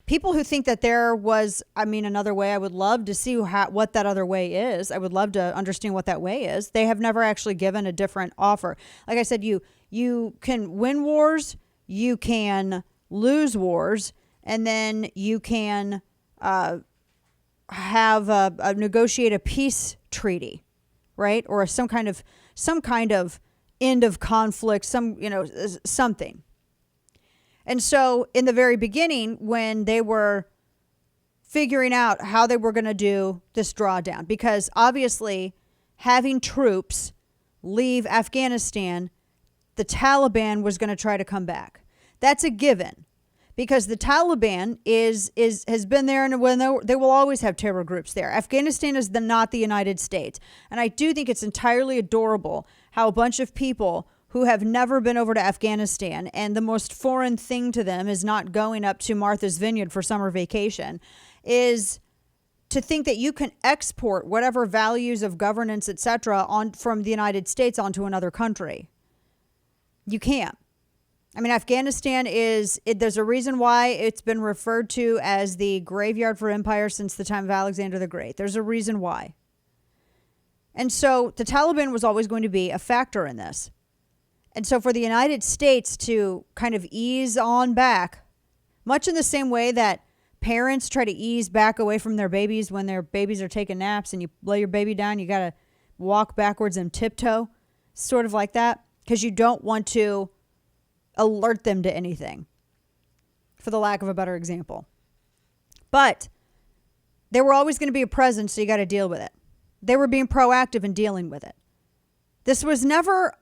people who think that there was, another way, I would love to see what that other way is. I would love to understand what that way is. They have never actually given a different offer. Like I said, you can win wars, you can lose wars, and then you can negotiate a peace treaty, right? Or some kind of end of conflict, something. And so in the very beginning, when they were figuring out how they were going to do this drawdown, because obviously having troops leave Afghanistan, the Taliban was going to try to come back. That's a given, because the Taliban has been there, and they will always have terror groups there. Afghanistan is not the United States. And I do think it's entirely adorable how a bunch of people who have never been over to Afghanistan, and the most foreign thing to them is not going up to Martha's Vineyard for summer vacation, is to think that you can export whatever values of governance, etc., from the United States onto another country. You can't. Afghanistan there's a reason why it's been referred to as the graveyard for empire since the time of Alexander the Great. There's a reason why. And so the Taliban was always going to be a factor in this. And so for the United States to kind of ease on back, much in the same way that parents try to ease back away from their babies when their babies are taking naps, and you lay your baby down, you got to walk backwards and tiptoe, sort of like that, because you don't want to alert them to anything, for the lack of a better example. But they were always going to be a presence, so you got to deal with it. They were being proactive in dealing with it. This was never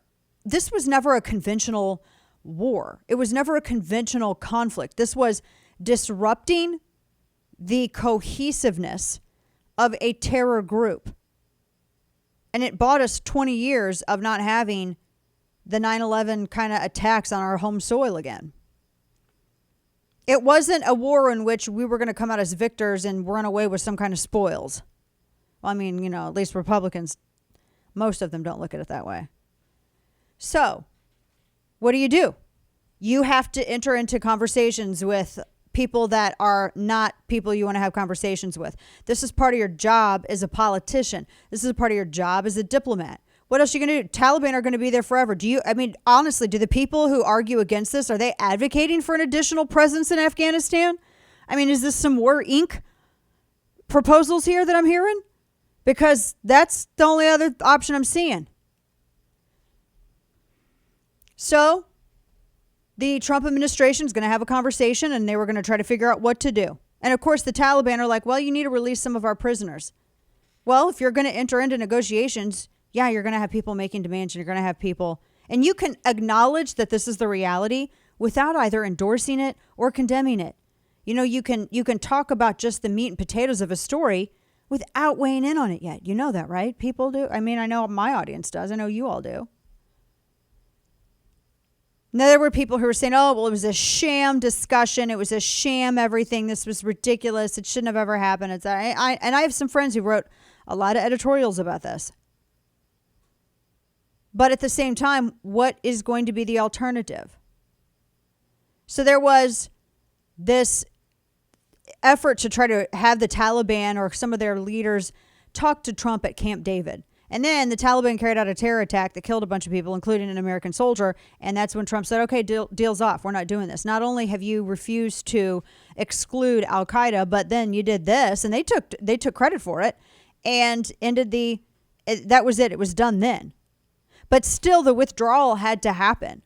a conventional war. It was never a conventional conflict. This was disrupting the cohesiveness of a terror group. And it bought us 20 years of not having the 9/11 kind of attacks on our home soil again. It wasn't a war in which we were going to come out as victors and run away with some kind of spoils. Well, at least Republicans, most of them don't look at it that way. So, what do? You have to enter into conversations with people that are not people you want to have conversations with. This is part of your job as a politician. This is part of your job as a diplomat. What else are you going to do? Taliban are going to be there forever. Honestly, do the people who argue against this, are they advocating for an additional presence in Afghanistan? Is this some War Inc. proposals here that I'm hearing? Because that's the only other option I'm seeing. So the Trump administration is going to have a conversation, and they were going to try to figure out what to do. And of course, the Taliban are like, well, you need to release some of our prisoners. Well, if you're going to enter into negotiations, yeah, you're going to have people making demands, and you're going to have people. And you can acknowledge that this is the reality without either endorsing it or condemning it. You can talk about just the meat and potatoes of a story without weighing in on it yet. You know that, right? People do. I know my audience does. I know you all do. Now, there were people who were saying, oh, well, it was a sham discussion. It was a sham everything. This was ridiculous. It shouldn't have ever happened. And I have some friends who wrote a lot of editorials about this. But at the same time, what is going to be the alternative? So there was this effort to try to have the Taliban or some of their leaders talk to Trump at Camp David. And then the Taliban carried out a terror attack that killed a bunch of people, including an American soldier. And that's when Trump said, okay, deal's off. We're not doing this. Not only have you refused to exclude Al-Qaeda, but then you did this. And they took credit for it and that was it. It was done then. But still, the withdrawal had to happen.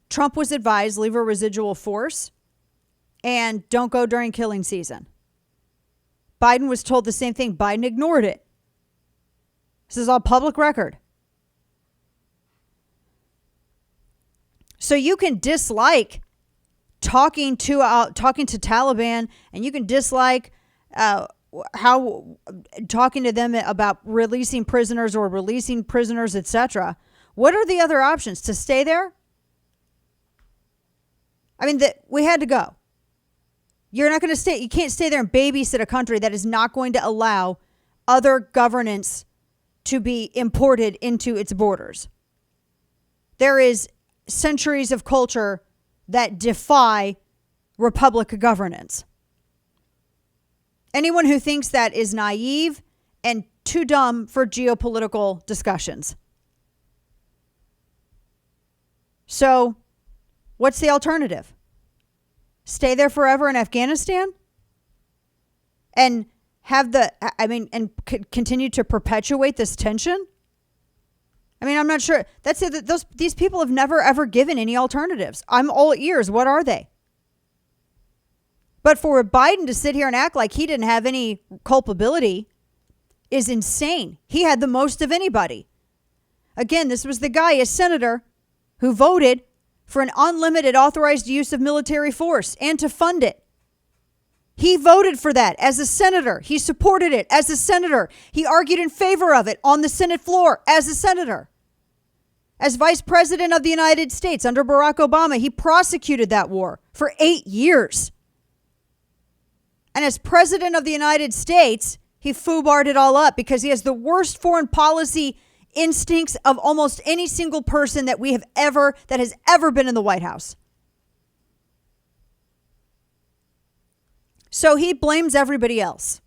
Trump was advised, leave a residual force and don't go during killing season. Biden was told the same thing. Biden ignored it. This is all public record. So you can dislike talking to Taliban, and you can dislike how talking to them about releasing prisoners, etc. What are the other options? To stay there? We had to go. You're not going to stay. You can't stay there and babysit a country that is not going to allow other governance to be imported into its borders. There is centuries of culture that defy republic governance. Anyone who thinks that is naive and too dumb for geopolitical discussions. So, what's the alternative? Stay there forever in Afghanistan? And continue to perpetuate this tension? I mean, I'm not sure. That's it. These people have never, ever given any alternatives. I'm all ears. What are they? But for Biden to sit here and act like he didn't have any culpability is insane. He had the most of anybody. Again, this was the guy, a senator, who voted for an unlimited authorized use of military force and to fund it. He voted for that as a senator. He supported it as a senator. He argued in favor of it on the Senate floor as a senator. As Vice President of the United States under Barack Obama, he prosecuted that war for 8 years. And as President of the United States, he foobarred it all up because he has the worst foreign policy instincts of almost any single person that has ever been in the White House. So he blames everybody else.